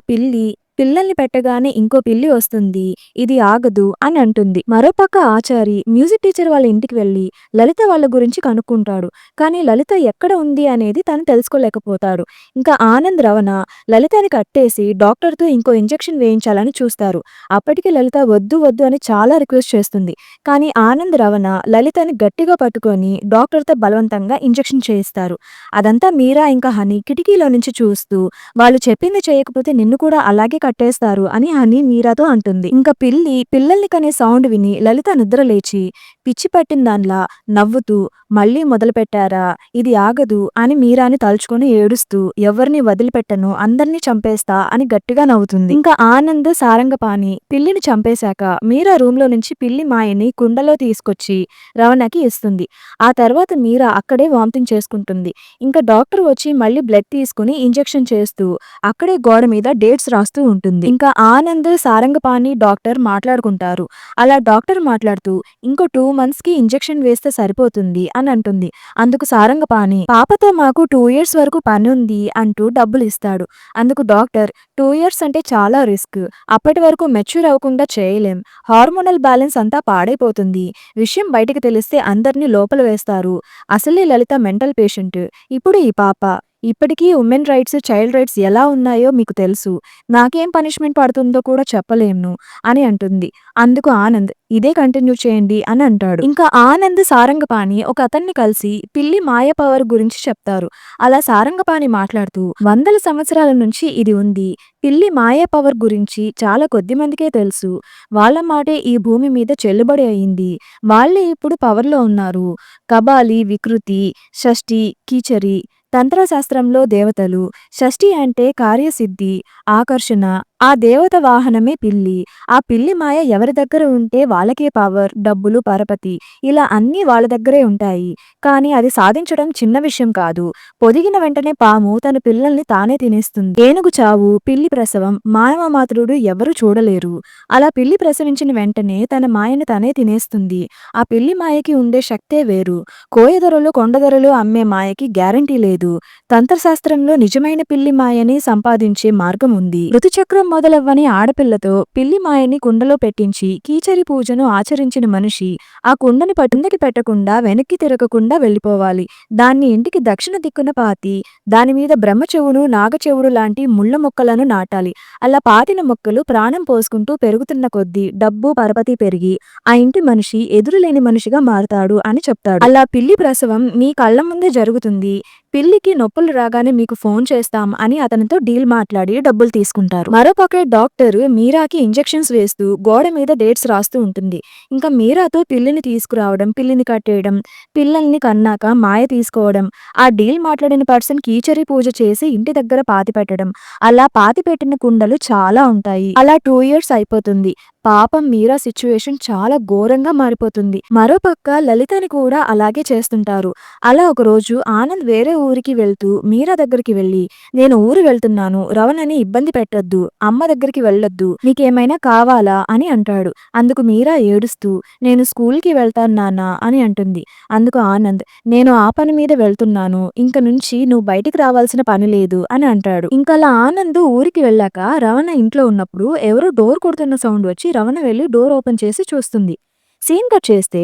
పిల్లల్ని పెట్టగానే ఇంకో పిల్లి వస్తుంది, ఇది ఆగదు అని అంటుంది. మరోపక్క ఆచారి మ్యూజిక్ టీచర్ వాళ్ళ ఇంటికి వెళ్లి లలిత వాళ్ళ గురించి కనుక్కుంటాడు. కానీ లలిత ఎక్కడ ఉంది అనేది తను తెలుసుకోలేకపోతాడు. ఇంకా ఆనంద్ రవణ లలితని కట్టేసి డాక్టర్తో ఇంకో ఇంజెక్షన్ వేయించాలని చూస్తారు. అప్పటికి లలిత వద్దు వద్దు అని చాలా రిక్వెస్ట్ చేస్తుంది. కానీ ఆనంద్ రవణ లలితని గట్టిగా పట్టుకొని డాక్టర్తో బలవంతంగా ఇంజెక్షన్ చేయిస్తారు. అదంతా మీరా ఇంకా హనీ కిటికీలో నుంచి చూస్తూ వాళ్ళు చెప్పింది చేయకపోతే నిన్ను కూడా అలాగే కట్టేస్తారు అని హనీ మీరాతో అంటుంది. ఇంకా పిల్లల్ని కనే సౌండ్ విని లలిత నిద్ర లేచి పిచ్చి పట్టిన దానిలా నవ్వుతూ మళ్ళీ మొదలు పెట్టారా, ఇది ఆగదు అని మీరాని తలుచుకొని ఏడుస్తూ ఎవరిని వదిలిపెట్టను, అందరినీ చంపేస్తా అని గట్టిగా నవ్వుతుంది. ఇంకా ఆనంద్ సారంగపాణి పిల్లిని చంపేశాక మీరా రూమ్ లో నుంచి పిల్లి మాయని కుండలో తీసుకొచ్చి రవణకి ఇస్తుంది. ఆ తర్వాత మీరా అక్కడే వామిటింగ్ చేసుకుంటుంది. ఇంకా డాక్టర్ వచ్చి మళ్ళీ బ్లడ్ తీసుకుని ఇంజెక్షన్ చేస్తూ అక్కడే గోడ మీద డేట్స్ రాస్తూ ఉంటుంది. ఇంకా ఆనంద్ సారంగపాణి డాక్టర్ మాట్లాడుకుంటారు. అలా డాక్టర్ మాట్లాడుతూ ఇంకో 2 months కి ఇంజెక్షన్ వేస్తే సరిపోతుంది అని అంటుంది. అందుకు సారంగపాణి పాపతో మాకు 2 years వరకు పని ఉంది అంటూ డబ్బులు ఇస్తాడు. అందుకు డాక్టర్ 2 years అంటే చాలా రిస్క్, అప్పటి వరకు మెచ్యూర్ అవ్వకుండా చేయలేం, హార్మోనల్ బ్యాలెన్స్ అంతా పాడైపోతుంది, విషయం బయటకు తెలిస్తే అందరినీ లోపల వేస్తారు, అసలే లలిత మెంటల్ పేషెంట్, ఇప్పుడు ఈ పాప ఇప్పటికీ ఉమెన్ రైట్స్, చైల్డ్ రైట్స్ ఎలా ఉన్నాయో మీకు తెలుసు. నాకేం పనిష్మెంట్ పడుతుందో కూడా చెప్పలేను అని అంటుంది. అందుకు ఆనంద్ ఇదే కంటిన్యూ చేయండి అని అంటాడు. ఇంకా ఆనంద్, సారంగపాణి ఒక అతన్ని కలిసి పిల్లి మాయ పవర్ గురించి చెప్తారు. అలా సారంగపాణి మాట్లాడుతూ వందల సంవత్సరాల నుంచి ఇది ఉంది. పిల్లి మాయ పవర్ గురించి చాలా కొద్ది మందికే తెలుసు. వాళ్ళ మాటే ఈ భూమి మీద చెల్లుబడి అయింది. వాళ్ళే ఇప్పుడు పవర్లో ఉన్నారు. కబాలి, వికృతి, షష్ఠి, కీచరి, తంత్రశాస్త్రంలో దేవతలు. షష్ఠి అంటే కార్యసిద్ధి, ఆకర్షణ. ఆ దేవత వాహనమే పిల్లి. ఆ పిల్లి మాయ ఎవరి దగ్గర ఉంటే వాళ్ళకే పవర్, డబ్బులు, పరపతి ఇలా అన్నీ వాళ్ళ దగ్గరే ఉంటాయి. కానీ అది సాధించడం చిన్న విషయం కాదు. పొదిగిన వెంటనే పాము తన పిల్లల్ని తానే తినేస్తుంది. ఏనుగు చావు, పిల్లి ప్రసవం మానవ మాతృడు ఎవరూ చూడలేరు. అలా పిల్లి ప్రసవించిన వెంటనే తన మాయను తనే తినేస్తుంది. ఆ పిల్లి మాయకి ఉండే శక్తే వేరు. కోయదొరలు, కొండదొరలు అమ్మే మాయకి గ్యారంటీ లేదు. తంత్రశాస్త్రంలో నిజమైన పిల్లి మాయని సంపాదించే మార్గం ఉంది. ఋతుచక్రం మొదలవ్వని ఆడపిల్లతో పిల్లి మాయని కుండలో పెట్టించి కీచరి పూజను ఆచరించిన మనిషి ఆ కుండని పటుందకి పెట్టకుండా వెనక్కి తిరగకుండా వెళ్ళిపోవాలి. దాన్ని ఇంటికి దక్షిణ దిక్కున పాతి దానిమీద బ్రహ్మచెవుడు, నాగచెవుడు లాంటి ముళ్ళ మొక్కలను నాటాలి. అలా పాతిన మొక్కలు ప్రాణం పోసుకుంటూ పెరుగుతున్న కొద్దీ డబ్బు, పరపతి పెరిగి ఆ ఇంటి మనిషి ఎదురులేని మనిషిగా మారుతాడు అని చెప్తాడు. అలా పిల్లి ప్రసవం మీ కళ్ళ ముందే జరుగుతుంది. పిల్లికి నొప్పులు రాగానే మీకు ఫోన్ చేస్తాం అని అతనితో డీల్ మాట్లాడి డబ్బులు తీసుకుంటారు. మరోపక్క డాక్టర్ మీరాకి ఇంజెక్షన్స్ వేస్తూ గోడ మీద డేట్స్ రాస్తూ ఉంటుంది. ఇంకా మీరాతో పిల్లిని తీసుకురావడం, పిల్లిని కట్టేయడం, పిల్లల్ని కన్నాక మాయ తీసుకోవడం, ఆ డీల్ మాట్లాడిన పర్సన్ కీచరి పూజ చేసి ఇంటి దగ్గర పాతిపెట్టడం, అలా పాతిపెట్టిన కుండలు చాలా ఉంటాయి. అలా 2 years అయిపోతుంది. పాపం మీరా సిచ్యువేషన్ చాలా ఘోరంగా మారిపోతుంది. మరోపక్క లలితని కూడా అలాగే చేస్తుంటారు. అలా ఒకరోజు ఆనంద్ వేరే ఊరికి వెళ్తూ మీరా దగ్గరికి వెళ్ళి, నేను ఊరు వెళ్తున్నాను, రవణని ఇబ్బంది పెట్టొద్దు, అమ్మ దగ్గరికి వెళ్ళొద్దు, నీకేమైనా కావాలా అని అంటాడు. అందుకు మీరా ఏడుస్తూ, నేను స్కూల్కి వెళ్తాను నాన్న అని అంటుంది. అందుకు ఆనంద్, నేను ఆ పని మీద వెళ్తున్నాను, ఇంక నుంచి నువ్వు బయటికి రావాల్సిన పని లేదు అని అంటాడు. ఇంకలా ఆనంద్ ఊరికి వెళ్ళాక రవణ ఇంట్లో ఉన్నప్పుడు ఎవరో డోర్ కొడుతున్న సౌండ్ వచ్చి రవణ వెళ్ళి డోర్ ఓపెన్ చేసి చూస్తుంది. సీన్ కట్ చేస్తే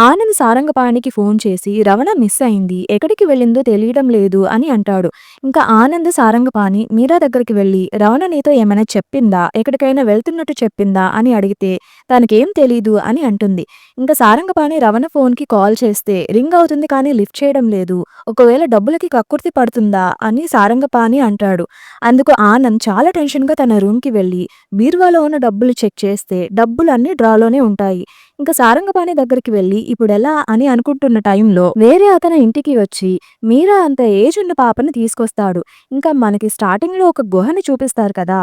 ఆనంద్ సారంగపాణికి ఫోన్ చేసి రవణ మిస్ అయింది, ఎక్కడికి వెళ్ళిందో తెలియడం లేదు అని అంటాడు. ఇంకా ఆనంద్, సారంగపాణి మీరా దగ్గరికి వెళ్ళి రవణ నీతో ఏమైనా చెప్పిందా, ఎక్కడికైనా వెళ్తున్నట్టు చెప్పిందా అని అడిగితే తనకేం తెలీదు అని అంటుంది. ఇంకా సారంగపాణి రవణ ఫోన్కి కాల్ చేస్తే రింగ్ అవుతుంది కానీ లిఫ్ట్ చేయడం లేదు. ఒకవేళ డబ్బులకి కక్కుర్తి పడుతుందా అని సారంగపాణి అంటాడు. అందుకు ఆనంద్ చాలా టెన్షన్గా తన రూమ్కి వెళ్ళి బీరువాలో ఉన్న డబ్బులు చెక్ చేస్తే డబ్బులన్నీ డ్రాలోనే ఉంటాయి. ఇంకా సారంగపాణి దగ్గరికి వెళ్ళి ఇప్పుడెలా అని అనుకుంటున్న టైంలో వేరే అతని ఇంటికి వచ్చి మీరా అంత ఏజ్ ఉన్న పాపని తీసుకొస్తాడు. ఇంకా మనకి స్టార్టింగ్ లో ఒక గుహని చూపిస్తారు కదా,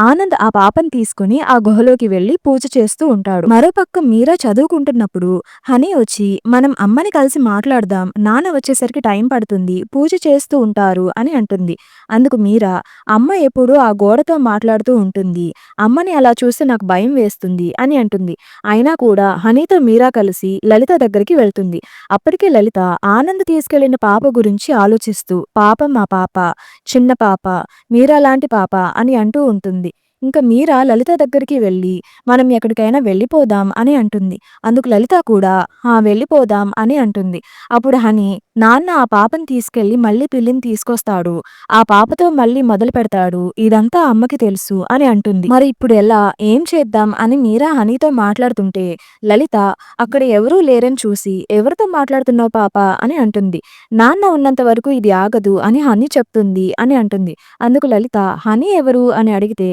ఆనంద్ ఆ పాపని తీసుకుని ఆ గుహలోకి వెళ్లి పూజ చేస్తూ ఉంటాడు. మరోపక్క మీరా చదువుకుంటున్నప్పుడు హనీ వచ్చి మనం అమ్మని కలిసి మాట్లాడదాం, నాన్న వచ్చేసరికి టైం పడుతుంది, పూజ చేస్తూ ఉంటారు అని అంటుంది. అందుకు మీరా, అమ్మ ఎప్పుడు ఆ గోడతో మాట్లాడుతూ ఉంటుంది, అమ్మని అలా చూస్తే నాకు భయం వేస్తుంది అని అంటుంది. అయినా కూడా హనీతో మీరా కలిసి లలిత దగ్గరికి వెళ్తుంది. అప్పటికే లలిత ఆనంద్ తీసుకెళ్లిన పాప గురించి ఆలోచిస్తూ పాపం ఆ పాప, చిన్న పాప, మీరా లాంటి పాప అని అంటూ ఉంటుంది. ఇంకా మీరా లలిత దగ్గరికి వెళ్ళి మనం ఎక్కడికైనా వెళ్ళిపోదాం అని అంటుంది. అందుకు లలిత కూడా వెళ్ళిపోదాం అని అంటుంది. అప్పుడు హనీ, నాన్న ఆ పాపని తీసుకెళ్లి మళ్ళీ పిల్లిని తీసుకొస్తాడు, ఆ పాపతో మళ్ళీ మొదలు పెడతాడు, ఇదంతా అమ్మకి తెలుసు అని అంటుంది. మరి ఇప్పుడు ఎలా, ఏం చేద్దాం అని మీరా హనీతో మాట్లాడుతుంటే లలిత అక్కడ ఎవరూ లేరని చూసి ఎవరితో మాట్లాడుతున్నావు పాప అని అంటుంది. నాన్న ఉన్నంత వరకు ఇది ఆగదు అని హనీ చెప్తుంది అని అంటుంది. అందుకు లలిత, హనీ ఎవరు అని అడిగితే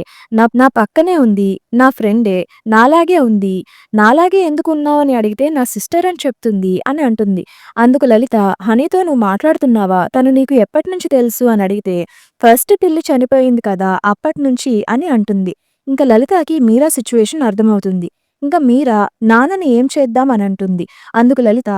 నా పక్కనే ఉంది, నా ఫ్రెండే, నాలాగే ఉంది, నాలాగే ఎందుకున్నావు అని అడిగితే నా సిస్టర్ అని చెప్తుంది అని అంటుంది. అందుకు లలిత, హనీతో నువ్వు మాట్లాడుతున్నావా, తను నీకు ఎప్పటి నుంచి తెలుసు అని అడిగితే ఫస్ట్ పిల్లి చనిపోయింది కదా అప్పటి నుంచి అని అంటుంది. ఇంకా లలితకి మీరా సిచ్యువేషన్ అర్థమవుతుంది. ఇంకా మీరా నాన్నని ఏం చేద్దాం అని అంటుంది. అందుకు లలిత,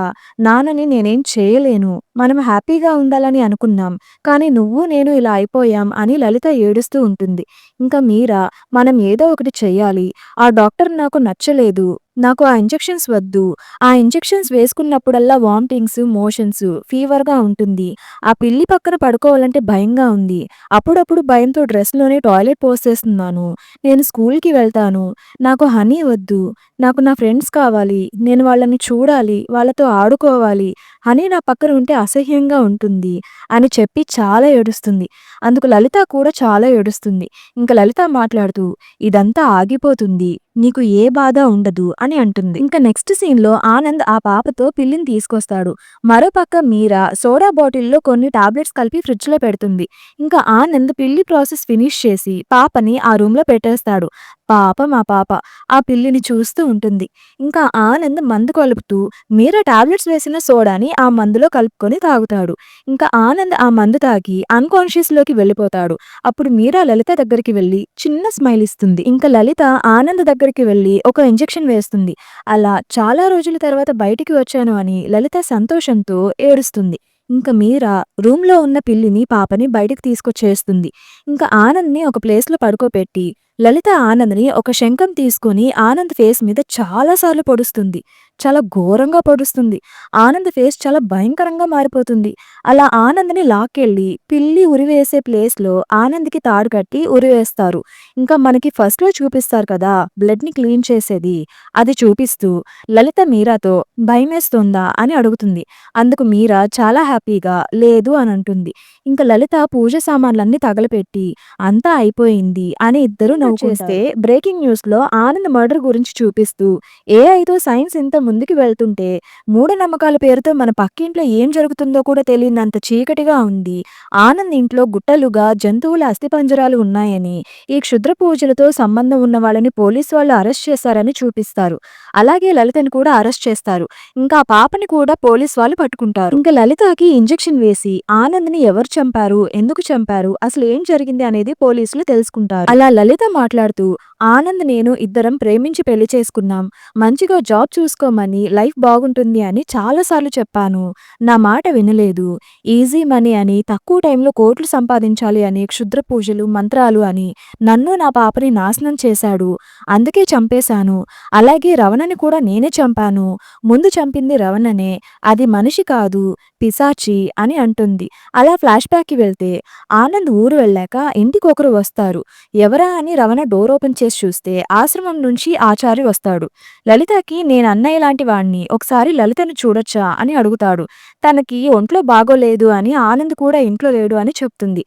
నాన్నని నేనేం చేయలేను, మనం హ్యాపీగా ఉండాలని అనుకున్నాం, కానీ నువ్వు నేను ఇలా అయిపోయాం అని లలిత ఏడుస్తూ ఉంటుంది. ఇంకా మీరా, మనం ఏదో ఒకటి చెయ్యాలి, ఆ డాక్టర్ నాకు నచ్చలేదు, నాకు ఆ ఇంజెక్షన్స్ వద్దు. ఆ ఇంజెక్షన్స్ వేసుకున్నప్పుడల్లా వామిటింగ్స్, మోషన్స్, ఫీవర్‌గా ఉంటుంది. ఆ పిల్లి పక్కన పడుకోవాలంటే భయంగా ఉంది. అప్పుడప్పుడు భయంతో డ్రెస్‌లోనే టాయిలెట్ పోసేస్తున్నాను. నేను స్కూల్‌కి వెళ్తాను. నాకు హనీ వద్దు. నాకు నా ఫ్రెండ్స్ కావాలి. నేను వాళ్ళని చూడాలి. వాళ్ళతో ఆడుకోవాలి. హనీ నా పక్కన ఉంటే అసహ్యంగా ఉంటుంది అని చెప్పి చాలా ఏడుస్తుంది. అందుకు లలిత కూడా చాలా ఏడుస్తుంది. ఇంక లలిత మాట్లాడుతూ ఇదంతా ఆగిపోతుంది. నీకు ఏ బాధ ఉండదు అని అంటుంది. ఇంక నెక్స్ట్ సీన్‌లో ఆనంద్ ఆ పాపతో పిల్లిని తీసుకొస్తాడు. మరోపక్క మీరా సోడా బాటిల్‌లో కొన్ని టాబ్లెట్స్ కలిపి ఫ్రిడ్జ్‌లో పెడుతుంది. ఇంకా ఆనంద్ పిల్లి ప్రాసెస్ ఫినిష్ చేసి పాపని ఆ రూమ్‌లో పెట్టేస్తాడు. పాపం ఆ పాప ఆ పిల్లిని చూస్తూ ఉంటుంది. ఇంకా ఆనంద్ మందు కలుపుతూ మీరా టాబ్లెట్స్ వేసిన సోడాని ఆ మందులో కలుపుకొని తాగుతాడు. ఇంకా ఆనంద్ ఆ మందు తాగి అన్‌కాన్షియస్‌లోకి వెళ్ళిపోతాడు. అప్పుడు మీరా లలిత దగ్గరికి వెళ్లి చిన్న స్మైల్ ఇస్తుంది. ఇంకా లలిత ఆనంద్ దగ్గరికి వెళ్లి ఒక ఇంజెక్షన్ వేస్తుంది. అలా చాలా రోజుల తర్వాత బయటికి వచ్చాను అని లలిత సంతోషంతో ఏడుస్తుంది. ఇంక మీరా రూమ్‌లో ఉన్న పిల్లిని, పాపని బయటికి తీసుకొచ్చేస్తుంది. ఇంకా ఆనంద్‌ని ఒక ప్లేస్‌లో పడుకోపెట్టి లలిత ఆనంద్‌ని ఒక శంఖం తీసుకొని ఆనంద్ ఫేస్ మీద చాలా సార్లు పొడుస్తుంది. చాలా ఘోరంగా పొడుస్తుంది. ఆనంద్ ఫేస్ చాలా భయంకరంగా మారిపోతుంది. అలా ఆనంద్‌ని లాక్కెళ్ళి పిల్లి ఉరివేసే ప్లేస్‌లో ఆనంద్‌కి తాడు కట్టి ఉరివేస్తారు. ఇంకా మనకి ఫస్ట్‌లో చూపిస్తారు కదా! బ్లడ్‌ని క్లీన్ చేసేది. అది చూపిస్తూ లలిత మీరాతో భయమేస్తోందా అని అడుగుతుంది. అందుకు మీరా చాలా హ్యాపీగా లేదు అని అంటుంది. ఇంక లలిత పూజ సామాన్లన్నీ తగలపెట్టి అంతా అయిపోయింది అని ఇద్దరూ నవ్వుకుంటారు. బ్రేకింగ్ న్యూస్‌లో ఆనంద్ మర్డర్ గురించి చూపిస్తూ ఏఐతో సైన్స్ ఇంత ముందుకు వెళ్తుంటే మూఢనమ్మకాల పేరుతో మన పక్కింట్లో ఏం జరుగుతుందో కూడా తెలియనంత చీకటిగా ఉంది. ఆనంద్ ఇంట్లో గుట్టలుగా జంతువుల అస్థిపంజరాలు ఉన్నాయని, ఈ క్షుద్ర పూజలతో సంబంధం ఉన్న వాళ్ళని పోలీసు వాళ్ళు అరెస్ట్ చేశారని చూపిస్తారు. అలాగే లలితని కూడా అరెస్ట్ చేస్తారు. ఇంకా ఆ పాపని కూడా పోలీసు వాళ్ళు పట్టుకుంటారు. ఇంకా లలితకి ఇంజెక్షన్ వేసి ఆనంద్‌ని ఎవరు చంపారు? ఎందుకు చంపారు? అసలు ఏం జరిగింది అనేది పోలీసులు తెలుసుకుంటారు. అలా లలిత మాట్లాడుతూ ఆనంద్ నేను ఇద్దరం ప్రేమించి పెళ్లి చేసుకున్నాం. మంచిగా జాబ్ చూసుకోమని లైఫ్ బాగుంటుంది అని చాలా సార్లు చెప్పాను. నా మాట వినలేదు. ఈజీ మనీ అని తక్కువ టైంలో కోట్లు సంపాదించాలి అని క్షుద్ర పూజలు, మంత్రాలు అని నన్ను నా పాపని నాశనం చేశాడు. అందుకే చంపేశాను. అలాగే రవణని కూడా నేనే చంపాను. ముందు చంపింది రవణనే. అది మనిషి కాదు పిశాచి అని అంటుంది. అలా ఫ్లాష్ బ్యాక్‌కి వెళ్తే ఆనంద్ ఊరు వెళ్ళాక ఇంటికొకరు వస్తారు. ఎవరా అని రవణ డోర్ ఓపెన్ చేసి చూస్తే ఆశ్రమం నుంచి ఆచారి వస్తాడు. లలితకి నేను అన్నయ్య లాంటి వాణ్ణి. ఒకసారి లలితను చూడొచ్చా అని అడుగుతాడు. తనకి ఒంట్లో బాగోలేదు అని ఆనంద్ కూడా ఇంట్లో లేడు అని చెప్తుంది.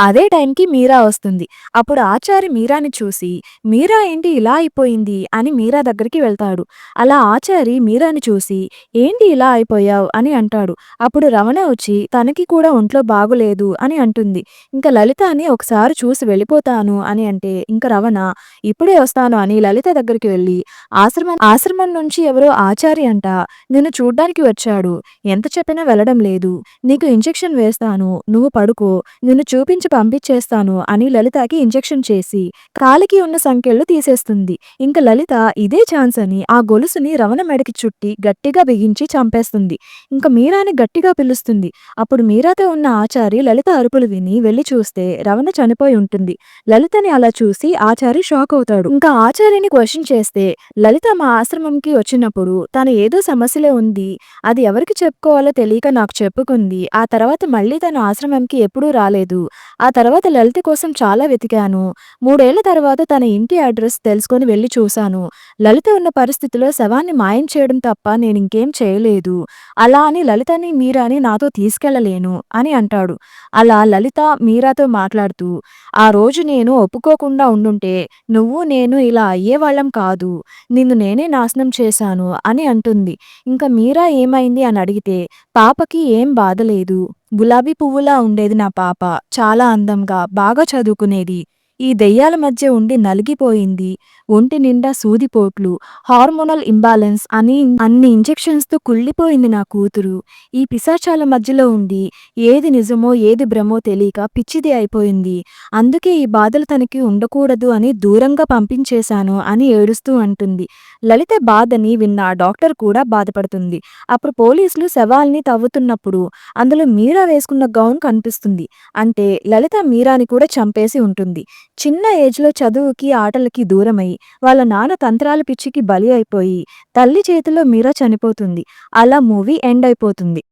అదే టైంకి మీరా వస్తుంది. అప్పుడు ఆచారి మీరాని చూసి మీరా ఏంటి ఇలా అయిపోయింది అని మీరా దగ్గరికి వెళ్తాడు. అలా ఆచారి మీరాని చూసి ఏంటి ఇలా అయిపోయావు అని అంటాడు. అప్పుడు రమణ వచ్చి తనకి కూడా ఒంట్లో బాగోలేదు అని అంటుంది. ఇంకా లలిత అని ఒకసారి చూసి వెళ్ళిపోతాను అని అంటే ఇంక రమణ ఇప్పుడే వస్తాను అని లలిత దగ్గరికి వెళ్ళి ఆశ్రమం నుంచి ఎవరో ఆచారి అంట నిన్ను చూడ్డానికి వచ్చాడు. ఎంత చెప్పినా వెళ్ళడం లేదు. నీకు ఇంజెక్షన్ వేస్తాను. నువ్వు పడుకో. నిన్ను చూపించి పంపించేస్తాను అని లలితకి ఇంజెక్షన్ చేసి కాలికి ఉన్న సంకెళ్ళు తీసేస్తుంది. ఇంక లలిత ఇదే ఛాన్స్ అని ఆ గొలుసుని రమణ మెడకి చుట్టి గట్టిగా బిగించి చంపేస్తుంది. ఇంక మీరాని గట్టిగా పిలుస్తుంది. అప్పుడు మీరాతో ఉన్న ఆచారి లలిత అరుపులు విని వెళ్లి చూస్తే రవణ చనిపోయి ఉంటుంది. లలితని అలా చూసి ఆచారి షాక్ అవుతాడు. ఇంకా ఆచార్యని క్వశ్చన్ చేస్తే లలిత మా ఆశ్రమంకి వచ్చినప్పుడు తను ఏదో సమస్యలో ఉంది. అది ఎవరికి చెప్పుకోవాలో తెలియక నాకు చెప్పుకుంది. ఆ తర్వాత మళ్ళీ తను ఆశ్రమంకి ఎప్పుడూ రాలేదు. ఆ తర్వాత లలిత కోసం చాలా వెతికాను. 3 ఏళ్ల తర్వాత తన ఇంటి అడ్రస్ తెలుసుకొని వెళ్లి చూశాను. లలిత ఉన్న పరిస్థితిలో శవాన్ని మాయం చేయడం తప్ప నేనింకేం చేయలేదు. అలా అని లలితని మీరాని నాతో తీసుకెళ్లలేను అని అంటాడు. అలా లలిత మీరాతో మాట్లాడుతూ ఆ రోజు నేను ఒప్పుకోకుండా ఉండుంటే నువ్వు నేను ఇలా అయ్యేవాళ్ళం కాదు. నిన్ను నేనే నాశనం చేశాను అని అంటుంది. ఇంక మీరా ఏమైంది అని అడిగితే పాపకి ఏం బాధ లేదు. గులాబీ పువ్వులా ఉండేది నా పాప. చాలా అందంగా, బాగా చదువుకునేది. ఈ దెయ్యాల మధ్య ఉండి నలిగిపోయింది. ఒంటి నిండా సూదిపోట్లు, హార్మోనల్ ఇంబాలెన్స్ అని అన్ని ఇంజెక్షన్స్‌తో కుళ్ళిపోయింది నా కూతురు. ఈ పిశాచాల మధ్యలో ఉండి ఏది నిజమో, ఏది భ్రమో తెలియక పిచ్చిది అయిపోయింది. అందుకే ఈ బాధలు తనకి ఉండకూడదు అని దూరంగా పంపించేశాను అని ఏడుస్తూ అంటుంది. లలిత బాధని విన్న ఆ డాక్టర్ కూడా బాధపడుతుంది. అప్పుడు పోలీసులు శవాల్ని తవ్వుతున్నప్పుడు అందులో మీరా వేసుకున్న గౌన్ కనిపిస్తుంది. అంటే లలిత మీరాని కూడా చంపేసి ఉంటుంది. చిన్న ఏజ్‌లో చదువుకి, ఆటలకి దూరమై, వాళ్ళ నాన్న తంత్రాల పిచ్చికి బలి అయిపోయి, తల్లి చేతిలో మీరా చనిపోతుంది. అలా మూవీ ఎండ్ అయిపోతుంది.